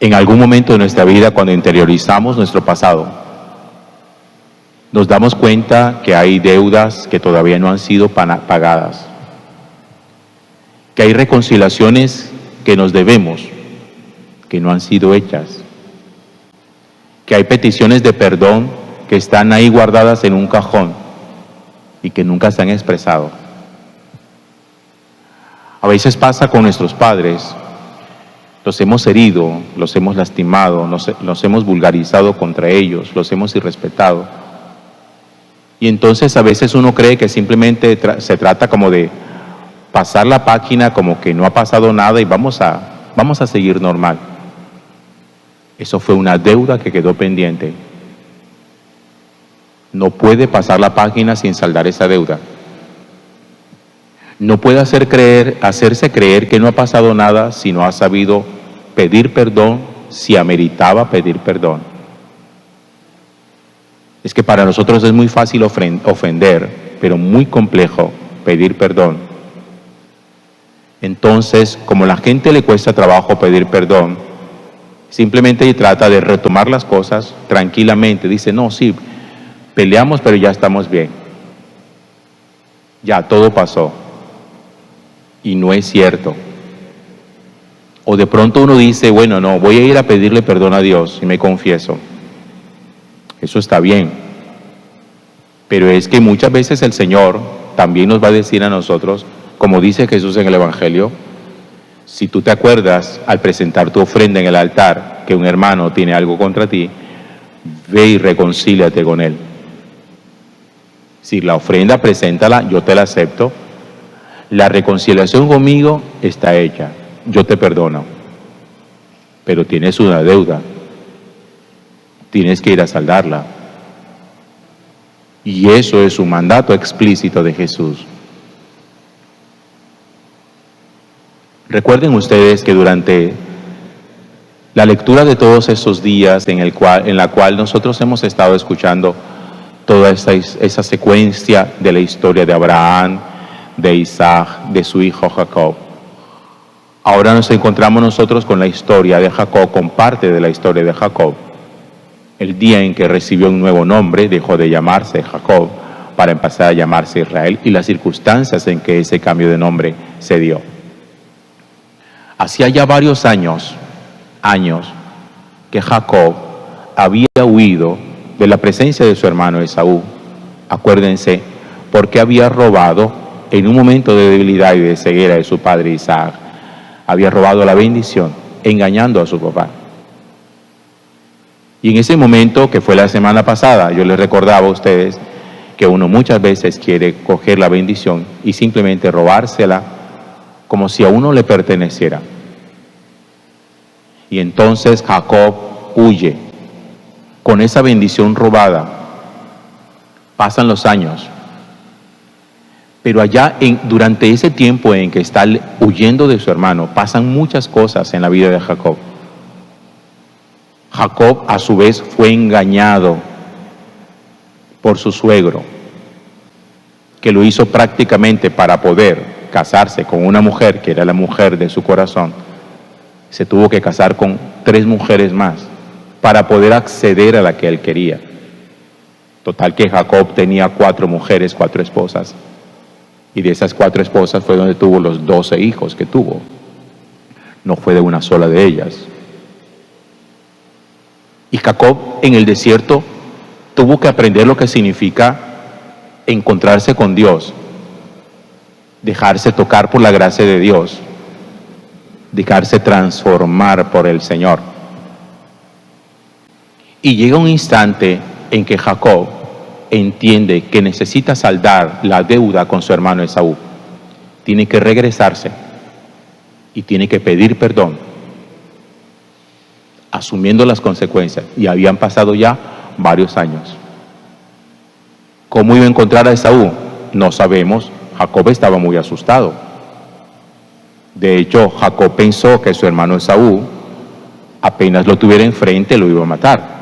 En algún momento de nuestra vida, cuando interiorizamos nuestro pasado, nos damos cuenta que hay deudas que todavía no han sido pagadas, que hay reconciliaciones que nos debemos, que no han sido hechas, que hay peticiones de perdón que están ahí guardadas en un cajón y que nunca se han expresado. A veces pasa con nuestros padres, los hemos herido, los hemos lastimado, nos hemos vulgarizado contra ellos, los hemos irrespetado. Y entonces a veces uno cree que simplemente se trata como de pasar la página, como que no ha pasado nada y vamos a seguir normal. Eso fue una deuda que quedó pendiente. No puede pasar la página sin saldar esa deuda. No puede hacerse creer que no ha pasado nada si no ha sabido pedir perdón, si ameritaba pedir perdón. Es que para nosotros es muy fácil ofender, pero muy complejo pedir perdón. Entonces, como a la gente le cuesta trabajo pedir perdón, simplemente trata de retomar las cosas tranquilamente. Dice, no, sí, peleamos, pero ya estamos bien. Ya, todo pasó. Y no es cierto. O de pronto uno dice, bueno, no, voy a ir a pedirle perdón a Dios y me confieso. Eso está bien. Pero es que muchas veces el Señor también nos va a decir a nosotros, como dice Jesús en el Evangelio, si tú te acuerdas al presentar tu ofrenda en el altar que un hermano tiene algo contra ti, ve y reconcíliate con él. Si la ofrenda, preséntala, yo te la acepto. La reconciliación conmigo está hecha, yo te perdono, pero tienes una deuda, tienes que ir a saldarla. Y eso es un mandato explícito de Jesús. Recuerden ustedes que durante la lectura de todos esos días en la cual nosotros hemos estado escuchando toda esa secuencia de la historia de Abraham, de Isaac, de su hijo Jacob. Ahora nos encontramos nosotros con la historia de Jacob, con parte de la historia de Jacob. El día en que recibió un nuevo nombre, dejó de llamarse Jacob para empezar a llamarse Israel, y las circunstancias en que ese cambio de nombre se dio. Hacía ya varios años que Jacob había huido de la presencia de su hermano Esaú. Acuérdense, porque había robado en un momento de debilidad y de ceguera de su padre Isaac, había robado la bendición, engañando a su papá. Y en ese momento, que fue la semana pasada, yo les recordaba a ustedes que uno muchas veces quiere coger la bendición y simplemente robársela como si a uno le perteneciera. Y entonces Jacob huye con esa bendición robada. Pasan los años. Pero allá, durante ese tiempo en que está huyendo de su hermano, pasan muchas cosas en la vida de Jacob. Jacob, a su vez, fue engañado por su suegro, que lo hizo prácticamente para poder casarse con una mujer que era la mujer de su corazón. Se tuvo que casar con 3 mujeres más para poder acceder a la que él quería. Total que Jacob tenía 4 mujeres, 4 esposas. Y de esas 4 esposas fue donde tuvo los 12 hijos que tuvo. No fue de una sola de ellas. Y Jacob en el desierto tuvo que aprender lo que significa encontrarse con Dios, dejarse tocar por la gracia de Dios, dejarse transformar por el Señor. Y llega un instante en que Jacob entiende que necesita saldar la deuda con su hermano Esaú. Tiene que regresarse y tiene que pedir perdón, asumiendo las consecuencias. Y habían pasado ya varios años. ¿Cómo iba a encontrar a Esaú? No sabemos. Jacob estaba muy asustado. De hecho, Jacob pensó que su hermano Esaú, apenas lo tuviera enfrente, lo iba a matar.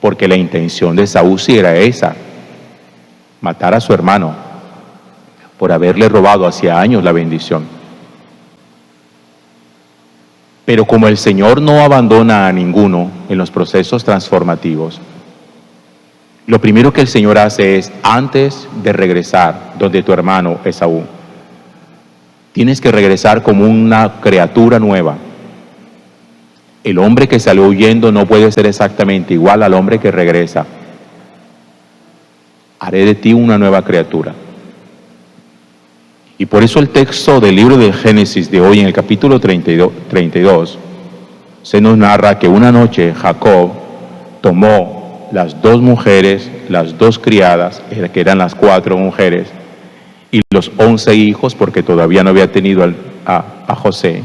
Porque la intención de Esaú sí era esa, matar a su hermano, por haberle robado hacía años la bendición. Pero como el Señor no abandona a ninguno en los procesos transformativos, lo primero que el Señor hace es, antes de regresar donde tu hermano Esaú, tienes que regresar como una criatura nueva. El hombre que salió huyendo no puede ser exactamente igual al hombre que regresa. Haré de ti una nueva criatura. Y por eso el texto del libro de Génesis de hoy, en el capítulo 32, se nos narra que una noche Jacob tomó las 2 mujeres, las 2 criadas, que eran las 4 mujeres, y los 11 hijos, porque todavía no había tenido a José,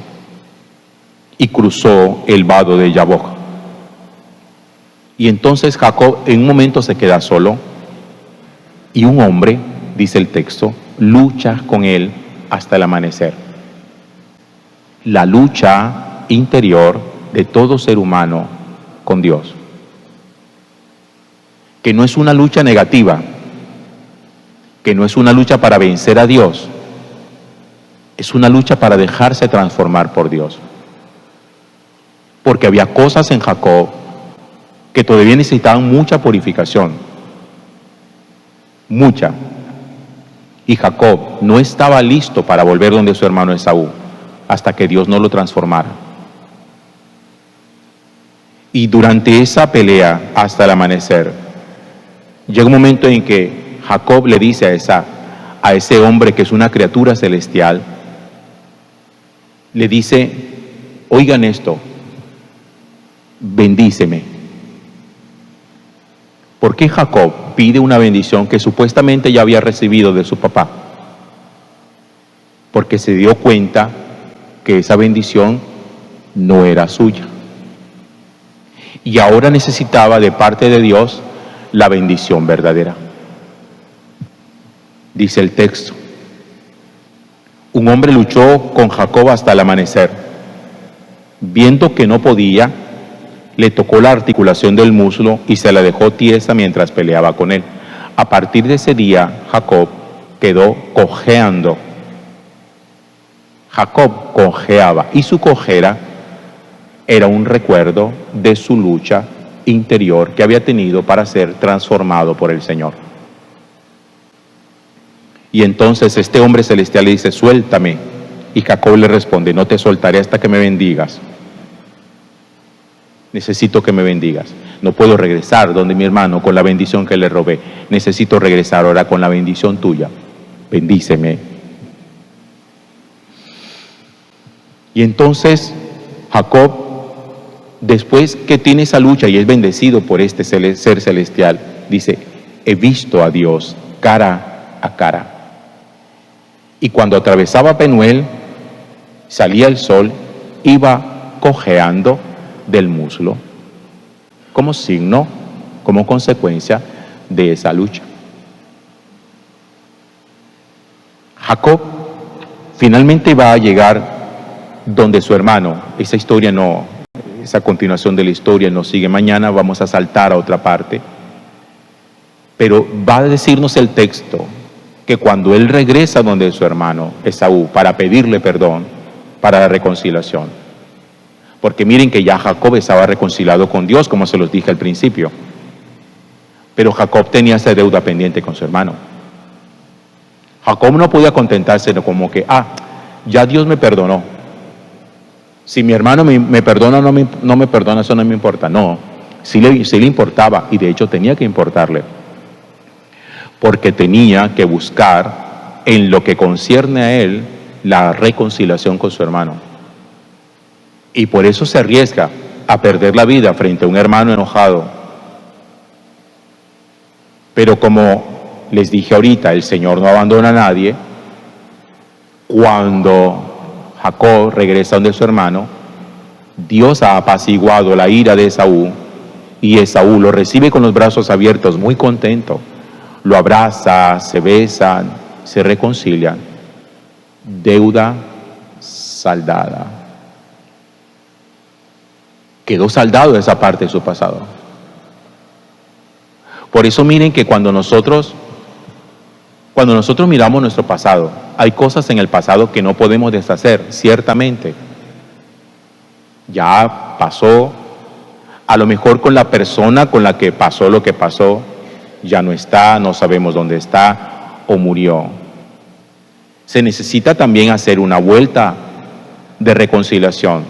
y cruzó el vado de Jaboc. Y entonces Jacob en un momento se queda solo, y un hombre, dice el texto, lucha con él hasta el amanecer. La lucha interior de todo ser humano con Dios, que no es una lucha negativa, que no es una lucha para vencer a Dios, es una lucha para dejarse transformar por Dios. Porque había cosas en Jacob que todavía necesitaban mucha purificación, mucha. Y Jacob no estaba listo para volver donde su hermano Esaú, hasta que Dios no lo transformara. Y durante esa pelea hasta el amanecer, llega un momento en que Jacob le dice a ese hombre que es una criatura celestial, le dice, oigan esto, bendíceme. ¿Por qué Jacob pide una bendición que supuestamente ya había recibido de su papá? Porque se dio cuenta que esa bendición no era suya. Y ahora necesitaba de parte de Dios la bendición verdadera. Dice el texto, un hombre luchó con Jacob hasta el amanecer. Viendo que no podía, le tocó la articulación del muslo y se la dejó tiesa mientras peleaba con él. A partir de ese día, Jacob quedó cojeando. Jacob cojeaba y su cojera era un recuerdo de su lucha interior que había tenido para ser transformado por el Señor. Y entonces este hombre celestial le dice, suéltame. Y Jacob le responde, no te soltaré hasta que me bendigas. Necesito que me bendigas. No puedo regresar donde mi hermano con la bendición que le robé. Necesito regresar ahora con la bendición tuya. Bendíceme. Y entonces Jacob, después que tiene esa lucha y es bendecido por este ser celestial, dice, he visto a Dios cara a cara. Y cuando atravesaba Penuel, salía el sol, iba cojeando del muslo, como signo, como consecuencia de esa lucha. Jacob finalmente va a llegar donde su hermano. Esa historia no, esa continuación de la historia nos sigue mañana, vamos a saltar a otra parte, pero va a decirnos el texto que cuando él regresa donde su hermano Esaú para pedirle perdón, para la reconciliación, porque miren que ya Jacob estaba reconciliado con Dios, como se los dije al principio, pero Jacob tenía esa deuda pendiente con su hermano. Jacob no podía contentarse como que, ya Dios me perdonó, si mi hermano me perdona o no me perdona, eso no me importa. No, sí le importaba, y de hecho tenía que importarle, porque tenía que buscar en lo que concierne a él la reconciliación con su hermano. Y por eso se arriesga a perder la vida frente a un hermano enojado. Pero como les dije ahorita, el Señor no abandona a nadie. Cuando Jacob regresa donde su hermano, Dios ha apaciguado la ira de Esaú, y Esaú lo recibe con los brazos abiertos, muy contento. Lo abraza, se besan, se reconcilian. Deuda saldada. Quedó saldado esa parte de su pasado. Por eso miren que cuando nosotros miramos nuestro pasado, hay cosas en el pasado que no podemos deshacer, ciertamente. ya pasó. A lo mejor con la persona con la que pasó lo que pasó, ya no está, no sabemos dónde está o murió. Se necesita también hacer una vuelta de reconciliación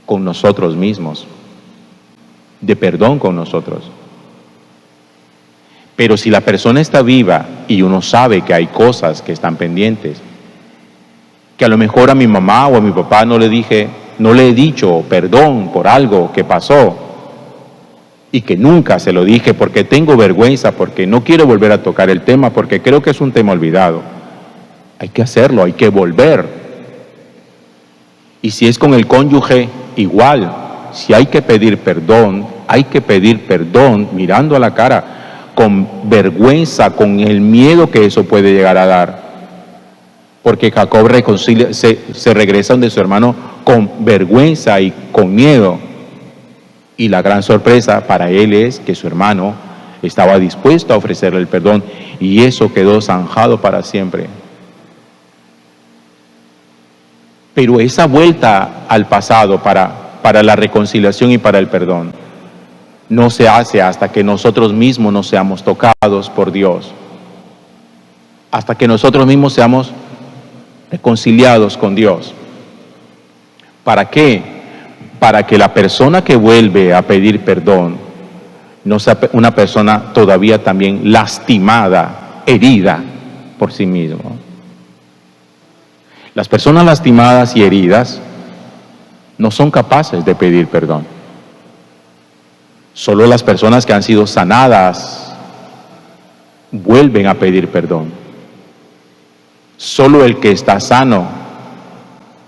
con nosotros mismos, de perdón con nosotros. Pero si la persona está viva y uno sabe que hay cosas que están pendientes, que a lo mejor a mi mamá o a mi papá no le he dicho perdón por algo que pasó y que nunca se lo dije porque tengo vergüenza, porque no quiero volver a tocar el tema, porque creo que es un tema olvidado. Hay que hacerlo, hay que volver. Y si es con el cónyuge, igual. Si hay que pedir perdón mirando a la cara, con vergüenza, con el miedo que eso puede llegar a dar. Porque Jacob se regresa donde su hermano con vergüenza y con miedo. Y la gran sorpresa para él es que su hermano estaba dispuesto a ofrecerle el perdón y eso quedó zanjado para siempre. Pero esa vuelta al pasado para la reconciliación y para el perdón no se hace hasta que nosotros mismos no seamos tocados por Dios, hasta que nosotros mismos seamos reconciliados con Dios. ¿Para qué? Para que la persona que vuelve a pedir perdón no sea una persona todavía también lastimada, herida por sí mismo. Las personas lastimadas y heridas no son capaces de pedir perdón. Solo las personas que han sido sanadas vuelven a pedir perdón. Solo el que está sano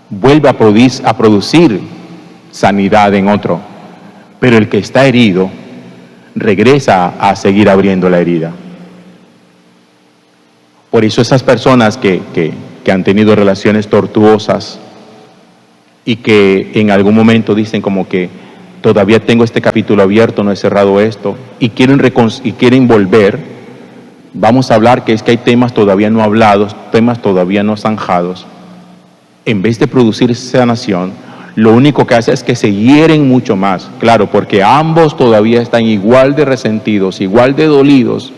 vuelve a producir sanidad en otro, pero el que está herido regresa a seguir abriendo la herida. Por eso esas personas que han tenido relaciones tortuosas y que en algún momento dicen como que todavía tengo este capítulo abierto, no he cerrado esto, y quieren volver, vamos a hablar que es que hay temas todavía no hablados, temas todavía no zanjados. En vez de producir sanación, lo único que hace es que se hieren mucho más, claro, porque ambos todavía están igual de resentidos, igual de dolidos,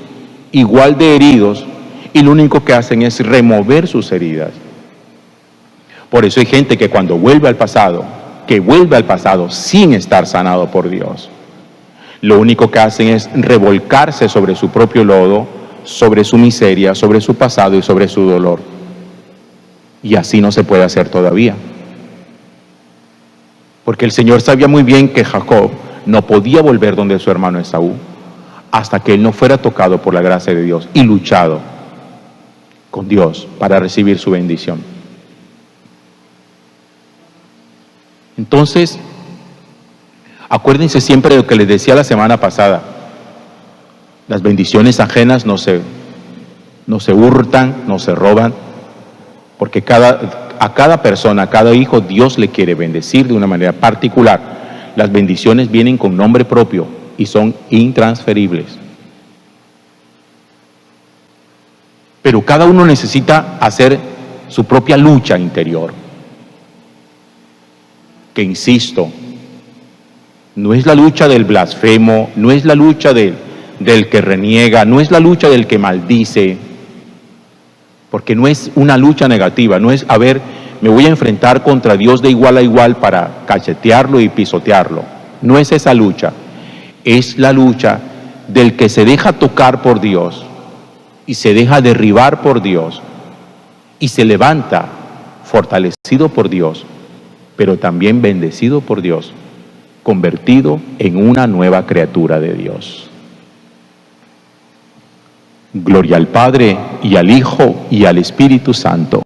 igual de heridos, y lo único que hacen es remover sus heridas. Por eso hay gente que cuando vuelve al pasado, sin estar sanado por Dios, lo único que hacen es revolcarse sobre su propio lodo, sobre su miseria, sobre su pasado y sobre su dolor. Y así no se puede hacer todavía. Porque el Señor sabía muy bien que Jacob no podía volver donde su hermano Esaú hasta que él no fuera tocado por la gracia de Dios y luchado con Dios para recibir su bendición. Entonces, acuérdense siempre de lo que les decía la semana pasada. Las bendiciones ajenas no se hurtan, no se roban, porque a cada persona, a cada hijo, Dios le quiere bendecir de una manera particular. Las bendiciones vienen con nombre propio y son intransferibles. Pero cada uno necesita hacer su propia lucha interior. Que insisto, no es la lucha del blasfemo, no es la lucha del que reniega, no es la lucha del que maldice, porque no es una lucha negativa, no es, me voy a enfrentar contra Dios de igual a igual para cachetearlo y pisotearlo. No es esa lucha, es la lucha del que se deja tocar por Dios y se deja derribar por Dios y se levanta fortalecido por Dios, pero también bendecido por Dios, convertido en una nueva criatura de Dios. Gloria al Padre, y al Hijo, y al Espíritu Santo.